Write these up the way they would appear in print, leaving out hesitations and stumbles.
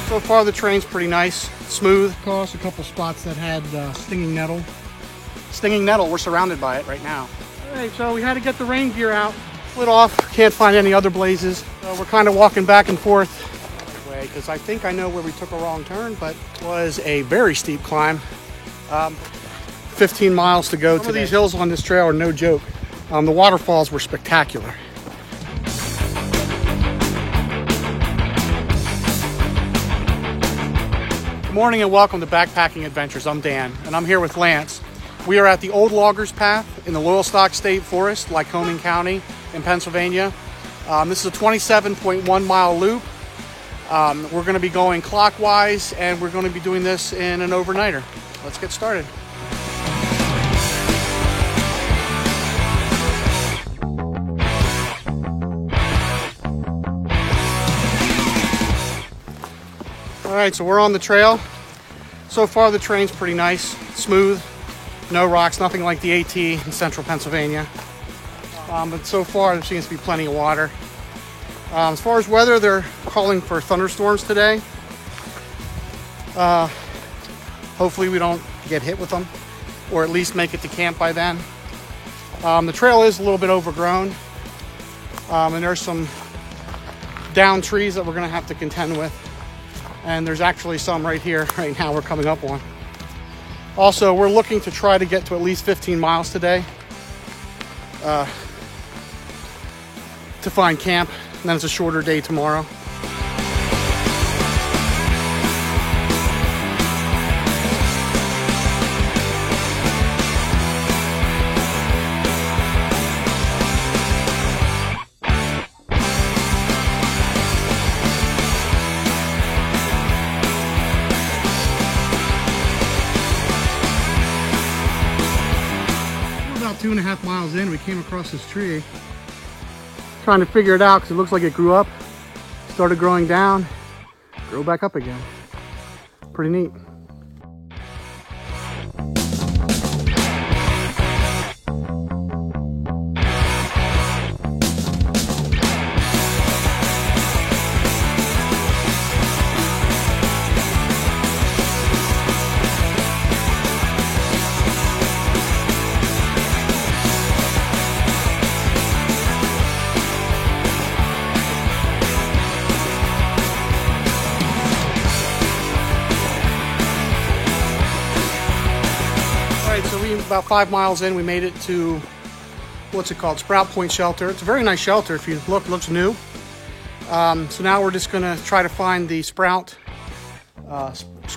So far the terrain's pretty nice, smooth. Across a couple spots that had stinging nettle. Stinging nettle, we're surrounded by it right now. All right, so we had to get the rain gear out. Lit off, can't find any other blazes. So we're kind of walking back and forth because I think I know where we took a wrong turn, but it was a very steep climb. 15 miles to go. Some of these hills on this trail are no joke. The waterfalls were spectacular. Good morning and welcome to Backpacking Adventures. I'm Dan and I'm here with Lance. We are at the Old Loggers Path in the Loyalstock State Forest, Lycoming County in Pennsylvania. This is a 27.1 mile loop. We're going to be going clockwise and we're going to be doing this in an overnighter. Let's get started. All right, so we're on the trail. So far the terrain's pretty nice, smooth, no rocks, nothing like the AT in central Pennsylvania. But so far there seems to be plenty of water. As far as weather, they're calling for thunderstorms today. Hopefully we don't get hit with them, or at least make it to camp by then. The trail is a little bit overgrown, and there's some down trees that we're gonna have to contend with. And there's actually some right here, right now we're coming up on. Also, we're looking to try to get to at least 15 miles today to find camp, and then it's a shorter day tomorrow. About 2.5 miles in, we came across this tree. Trying to figure it out because it looks like it grew up, started growing down, grow back up again. Pretty neat. About 5 miles in, we made it to, what's it called, Sprout Point Shelter. It's a very nice shelter. If you look, it looks new. So now we're just gonna try to find the Sprout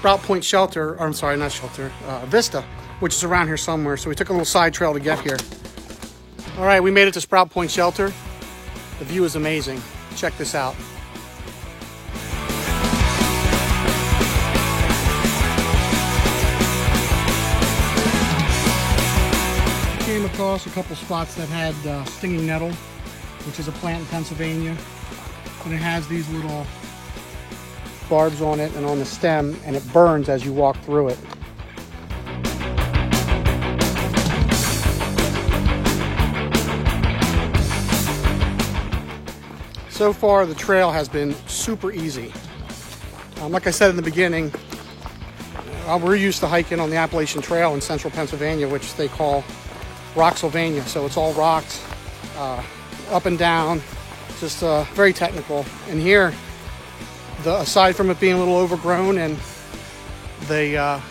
Point Shelter, or I'm sorry, not shelter, Vista, which is around here somewhere. So we took a little side trail to get here. All right, we made it to Sprout Point Shelter. The view is amazing. Check this out. Came across a couple spots that had stinging nettle, which is a plant in Pennsylvania, and it has these little barbs on it and on the stem, and it burns as you walk through it. So far the trail has been super easy. Like I said in the beginning, we're used to hiking on the Appalachian Trail in central Pennsylvania, which they call Rocksylvania, so it's all rocks, up and down, just very technical. And here, aside from it being a little overgrown and the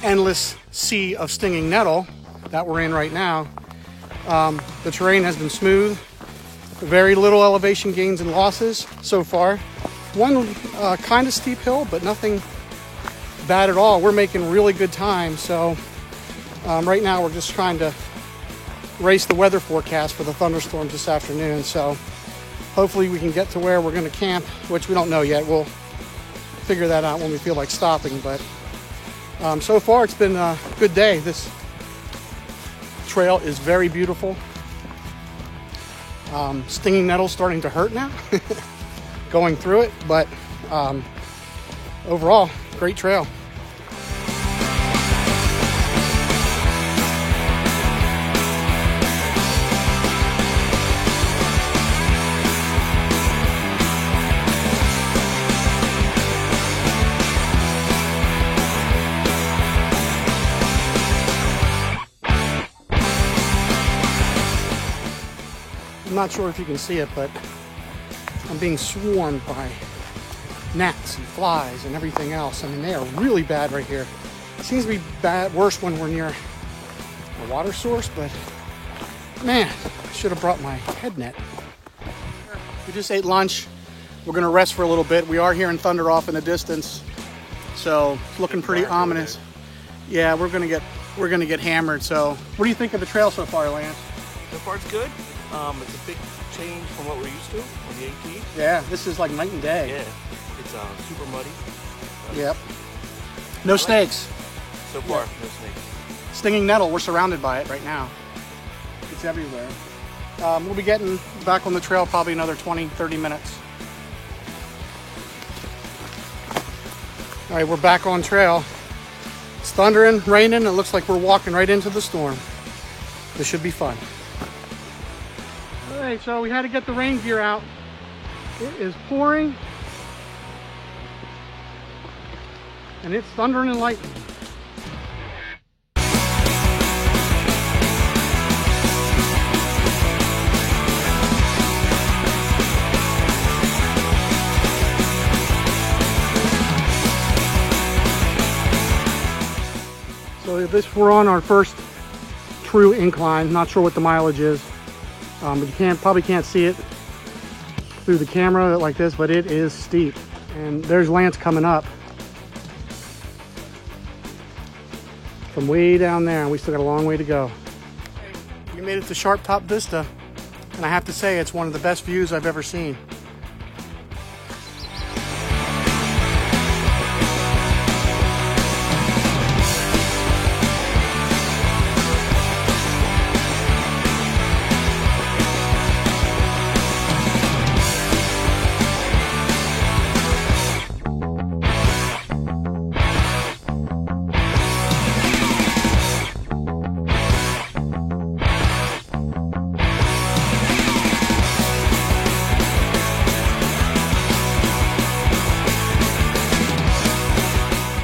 endless sea of stinging nettle that we're in right now, the terrain has been smooth, very little elevation gains and losses so far. One kind of steep hill, but nothing bad at all. We're making really good time, so right now we're just trying to race the weather forecast for the thunderstorms this afternoon. So hopefully we can get to where we're going to camp, which we don't know yet. We'll figure that out when we feel like stopping. But so far it's been a good day. This trail is very beautiful. Stinging nettle starting to hurt now going through it, but overall great trail. not sure if you can see it, but I'm being swarmed by gnats and flies and everything else. I mean, they are really bad right here. It seems to be worse when we're near a water source, but man, I should have brought my head net. We just ate lunch. We're gonna rest for a little bit. We are hearing thunder off in the distance, so it's looking pretty ominous. Yeah, we're gonna get hammered. So, what do you think of the trail so far, Lance? So far, it's good. It's a big change from what we're used to on the AT. Yeah, this is like night and day. Yeah, it's super muddy. Yep. No snakes. So far, no snakes. Stinging nettle, we're surrounded by it right now. It's everywhere. We'll be getting back on the trail probably another 20-30 minutes. All right, we're back on trail. It's thundering, raining. It looks like we're walking right into the storm. This should be fun. All right, so we had to get the rain gear out. It is pouring. And it's thundering and lightning. So we're on our first true incline. Not sure what the mileage is, but you probably can't see it through the camera like this, but it is steep. And there's Lance coming up from way down there, and we still got a long way to go. We made it to Sharp Top Vista, and I have to say it's one of the best views I've ever seen.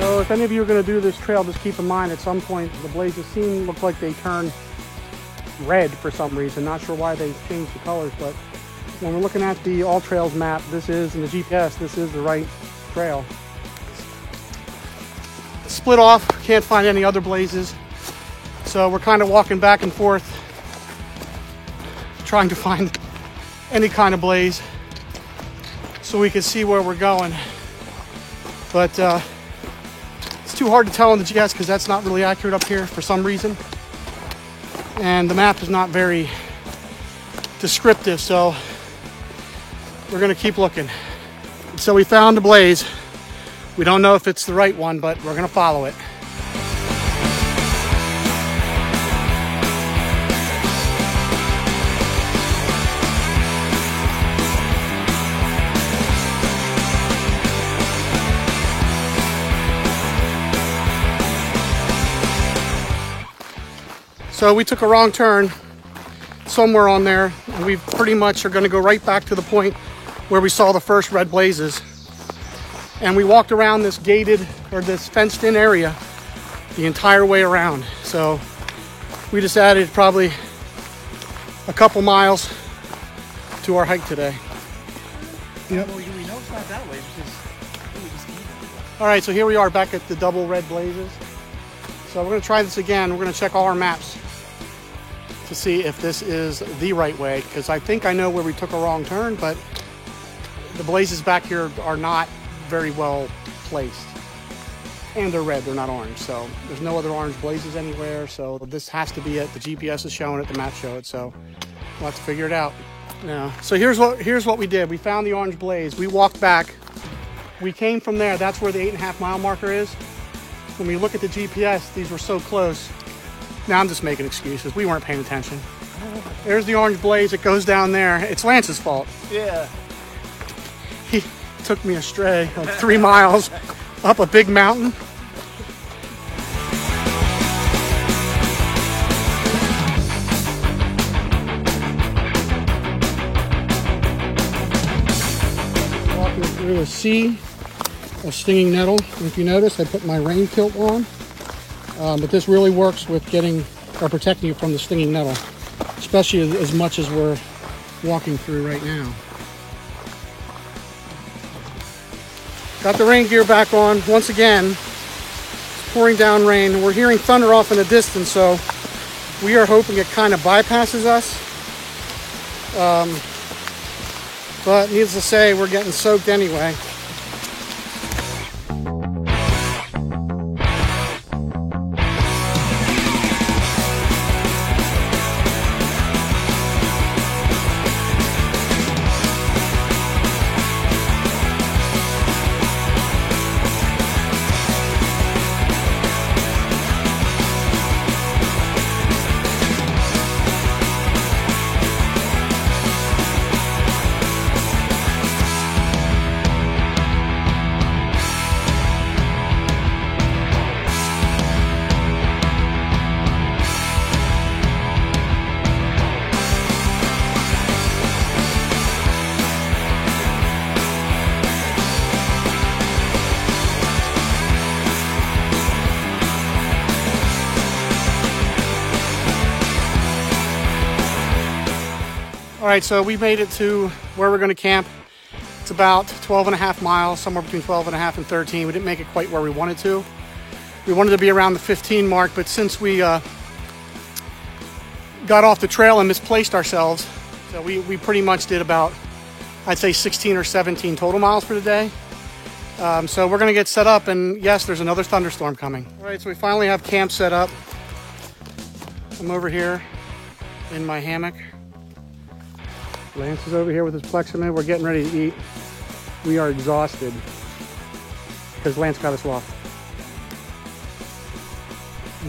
So if any of you are going to do this trail, just keep in mind at some point the blazes look like they turn red for some reason. Not sure why they changed the colors, but when we're looking at the All Trails map, and the GPS, this is the right trail. Split off, can't find any other blazes. So we're kind of walking back and forth, trying to find any kind of blaze so we can see where we're going. But it's too hard to tell on the GPS because that's not really accurate up here for some reason. And the map is not very descriptive, so we're gonna keep looking. So we found a blaze. We don't know if it's the right one, but we're gonna follow it. So we took a wrong turn somewhere on there, and we pretty much are going to go right back to the point where we saw the first red blazes. And we walked around this gated or this fenced in area the entire way around. So we just added probably a couple miles to our hike today. Yep. Well, we know it's not that way. All right, so here we are back at the double red blazes. So we're going to try this again. We're going to check all our maps to see if this is the right way, because I think I know where we took a wrong turn, but the blazes back here are not very well placed. And they're red, they're not orange. So there's no other orange blazes anywhere. So this has to be it. The GPS is showing it, the map show it. So we'll have to figure it out. Yeah. So here's what we did. We found the orange blaze. We walked back. We came from there. That's where the 8.5 mile marker is. When we look at the GPS, these were so close. Now I'm just making excuses. We weren't paying attention. There's the orange blaze. It goes down there. It's Lance's fault. Yeah. He took me astray like 3 miles up a big mountain. Walking through a sea of stinging nettle. If you notice, I put my rain kilt on. But this really works with getting or protecting you from the stinging nettle, especially as much as we're walking through right now. Got the rain gear back on once again. It's pouring down rain. We're hearing thunder off in the distance, so we are hoping it kind of bypasses us. But needless to say, we're getting soaked anyway. All right, so we made it to where we're going to camp. It's about 12 and a half miles, somewhere between 12 and a half and 13. We didn't make it quite where we wanted to. We wanted to be around the 15 mark, but since we got off the trail and misplaced ourselves, so we pretty much did about, I'd say 16 or 17 total miles for the day. So we're going to get set up, and yes, there's another thunderstorm coming. All right, so we finally have camp set up. I'm over here in my hammock. Lance is over here with his Plexamid. We're getting ready to eat. We are exhausted because Lance got us lost.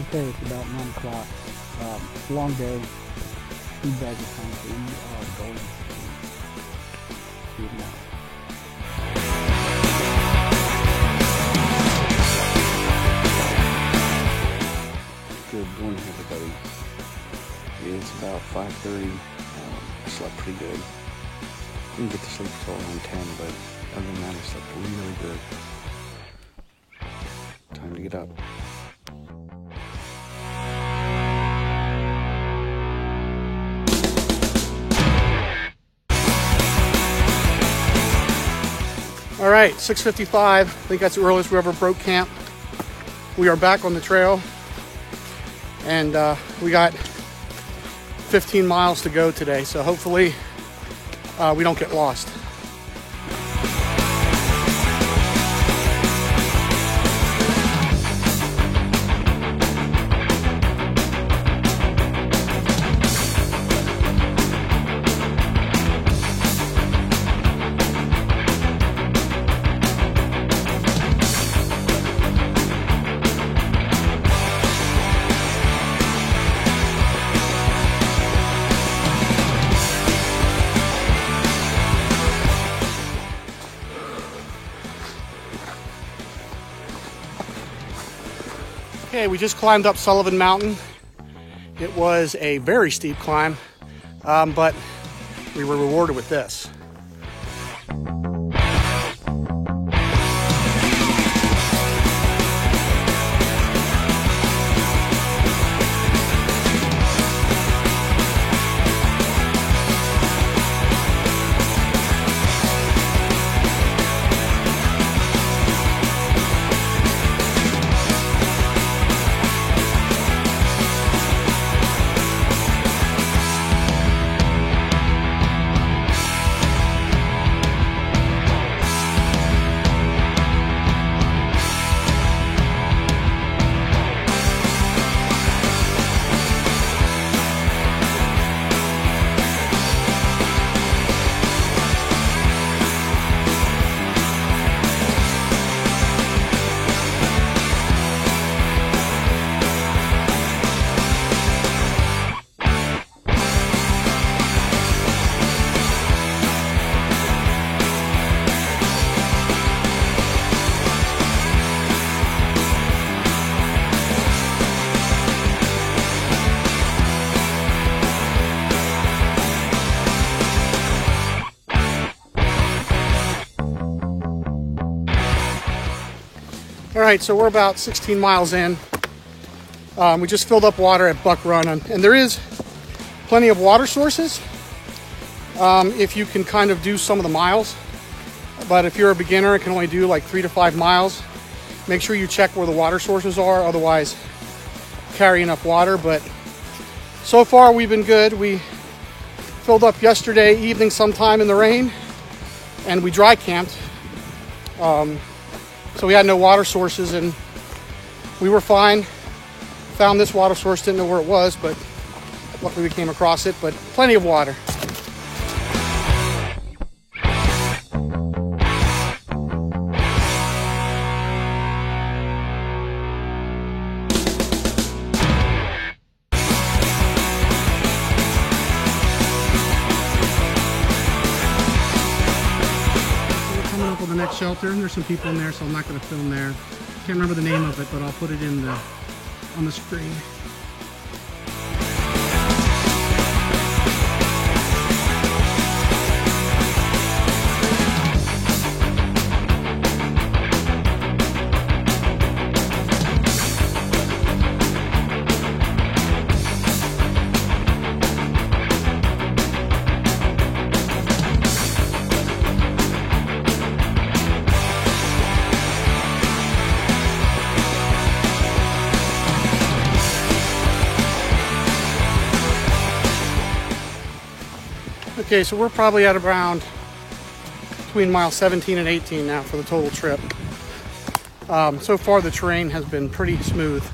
Okay, it's about 9 o'clock. Long day. Feedback is time, so we are going to sleep now. Good morning, everybody. It's about 5:30. I slept pretty good. Didn't get to sleep until around 10, but other than that, I slept really good. Time to get up. All right, 6:55. I think that's the earliest we ever broke camp. We are back on the trail, and we got 15 miles to go today, so hopefully we don't get lost. Okay, we just climbed up Sullivan Mountain. It was a very steep climb, but we were rewarded with this. All right, so we're about 16 miles in. We just filled up water at Buck Run, and there is plenty of water sources. if you can kind of do some of the miles. But if you're a beginner and can only do like 3 to 5 miles, make sure you check where the water sources are, otherwise carry enough water. But so far we've been good. We filled up yesterday evening sometime in the rain, and we dry camped. So we had no water sources and we were fine. Found this water source, didn't know where it was, but luckily we came across it, but plenty of water. Up with the next shelter, and there's some people in there, so I'm not going to film there. Can't remember the name of it, but I'll put it in on the screen. Okay, so we're probably at around between mile 17 and 18 now for the total trip. So far the terrain has been pretty smooth.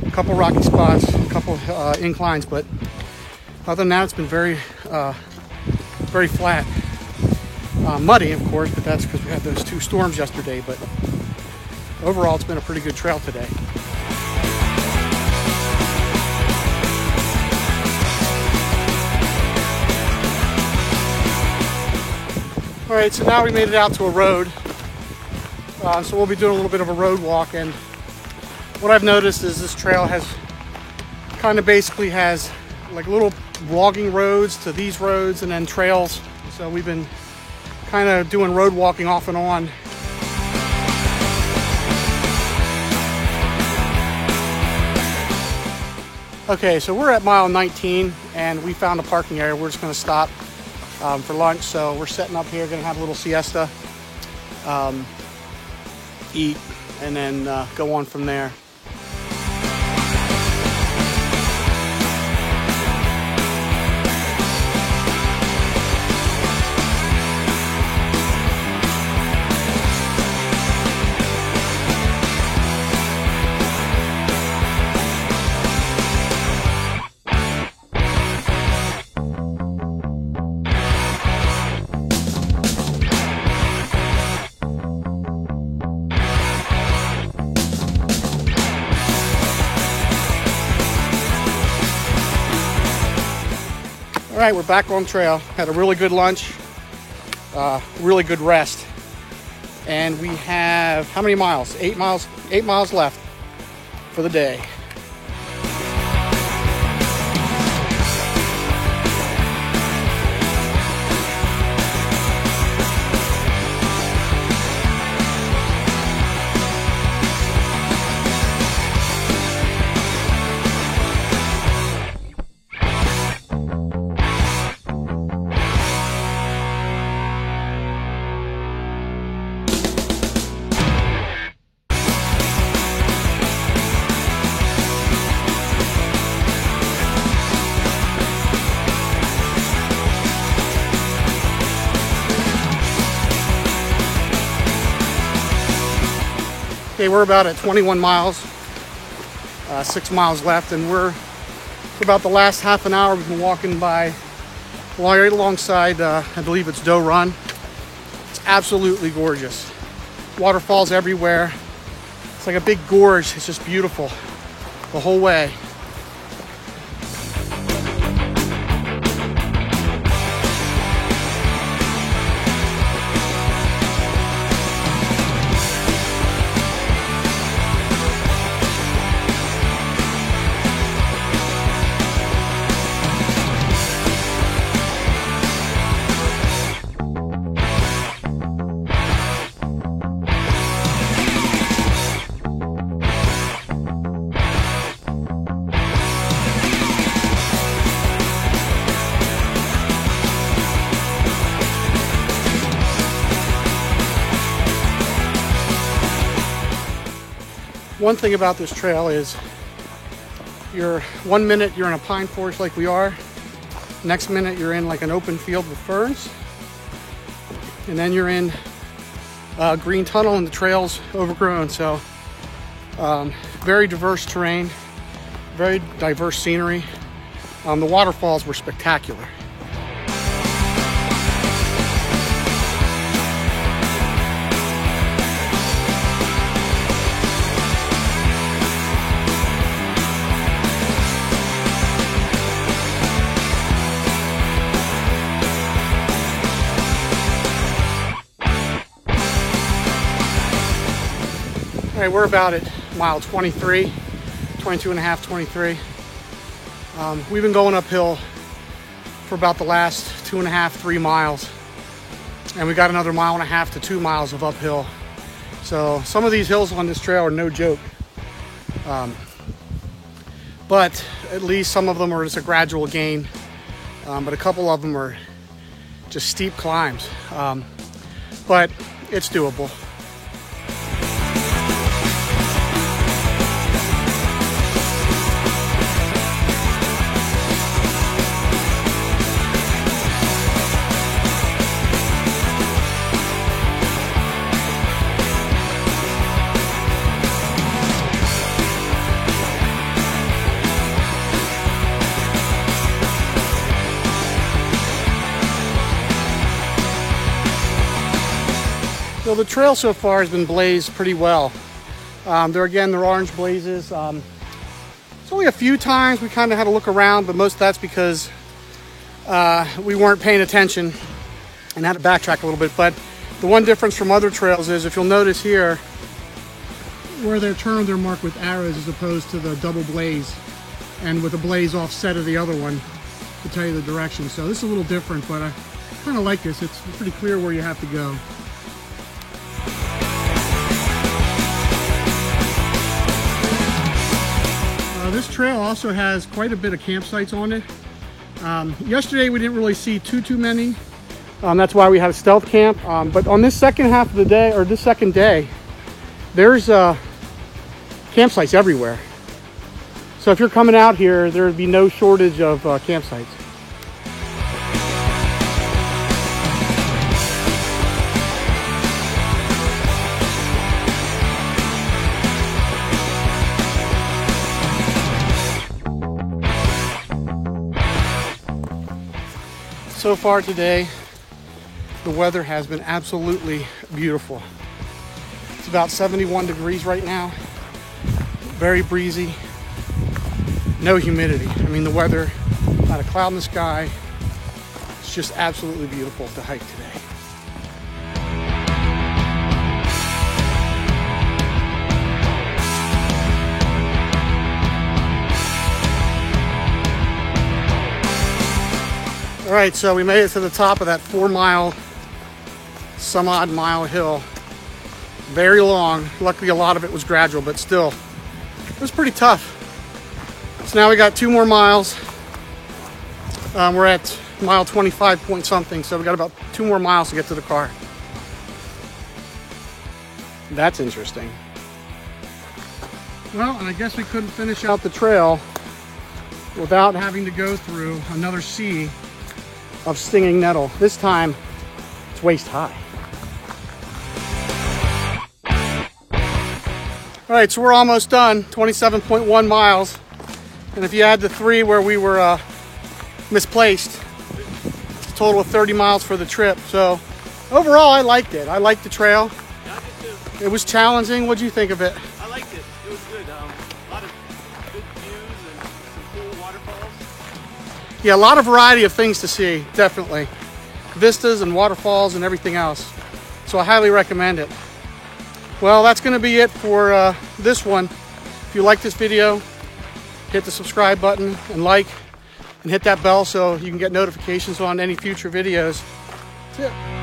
A couple rocky spots, a couple inclines, but other than that it's been very flat. Muddy, of course, but that's because we had those 2 storms yesterday, but overall it's been a pretty good trail today. All right, so now we made it out to a road. So we'll be doing a little bit of a road walk, and what I've noticed is this trail has kind of basically has like little logging roads to these roads and then trails. So we've been kind of doing road walking off and on. Okay, so we're at mile 19 and we found a parking area. We're just going to stop for lunch, so we're setting up here, gonna have a little siesta, eat, and then go on from there. All right, we're back on trail. Had a really good lunch, really good rest. And we have, how many miles? 8 miles, 8 miles left for the day. Okay, we're about at 21 miles, 6 miles left, and we're for about the last half an hour. We've been walking by right alongside, I believe it's Doe Run. It's absolutely gorgeous. Waterfalls everywhere. It's like a big gorge. It's just beautiful the whole way. one thing about this trail is you're 1 minute you're in a pine forest like we are, next minute you're in like an open field with ferns, and then you're in a green tunnel and the trail's overgrown. So very diverse terrain, very diverse scenery. The waterfalls were spectacular. All right, we're about at mile 23, 22 and a half, 23. We've been going uphill for about the last 2.5, 3 miles. And we got another 1.5 to 2 miles of uphill. So some of these hills on this trail are no joke. But at least some of them are just a gradual gain. But a couple of them are just steep climbs. But it's doable. So the trail so far has been blazed pretty well. They're orange blazes. It's only a few times we kind of had to look around, but most of that's because we weren't paying attention and had to backtrack a little bit. But the one difference from other trails is, if you'll notice here, where they're turned, they're marked with arrows as opposed to the double blaze, and with a blaze offset of the other one to tell you the direction. So this is a little different, but I kind of like this. It's pretty clear where you have to go. This trail also has quite a bit of campsites on it. Yesterday we didn't really see too many. That's why we had a stealth camp. But on this second half of the day, or this second day, there's campsites everywhere. So if you're coming out here, there would be no shortage of campsites. So far today, the weather has been absolutely beautiful. It's about 71 degrees right now, very breezy, no humidity. I mean, the weather, not a cloud in the sky. It's just absolutely beautiful to hike today. All right, so we made it to the top of that 4 mile, some odd mile hill. Very long. Luckily, a lot of it was gradual, but still, it was pretty tough. So now we got 2 more miles. We're at mile 25 point something, so we got about 2 more miles to get to the car. That's interesting. Well, and I guess we couldn't finish out the trail without having to go through another sea of stinging nettle. This time, it's waist high. All right, so we're almost done, 27.1 miles. And if you add the 3 where we were misplaced, it's a total of 30 miles for the trip. So overall, I liked it. I liked the trail. Yeah, I did too. It was challenging. What'd you think of it? I liked it. It was good. A lot of good views and some cool waterfalls. Yeah, a lot of variety of things to see, definitely. Vistas and waterfalls and everything else. So I highly recommend it. Well, that's going to be it for this one. If you like this video, hit the subscribe button and like, and hit that bell so you can get notifications on any future videos. That's it.